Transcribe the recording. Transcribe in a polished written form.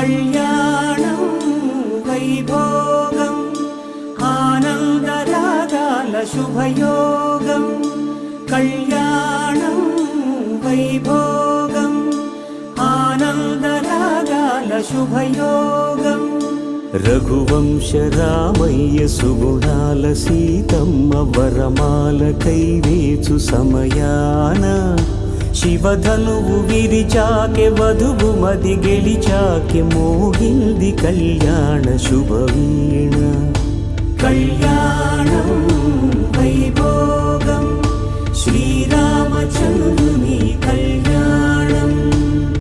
కళ్యాణం వైభోగం ఆనందరాగాల శుభయోగం కళ్యాణం వైభోగం ఆనందరాగాల శుభయోగం రఘువంశ రామయ్య సుగుణాల సీతమ్మ వరమాల కైవేచు సమయాన శివధనువు విరిచాకె వధువు మది గెలిచాకె మోగింది కళ్యాణ శుభవీణ కళ్యాణం వైభోగం శ్రీరామచంద్ర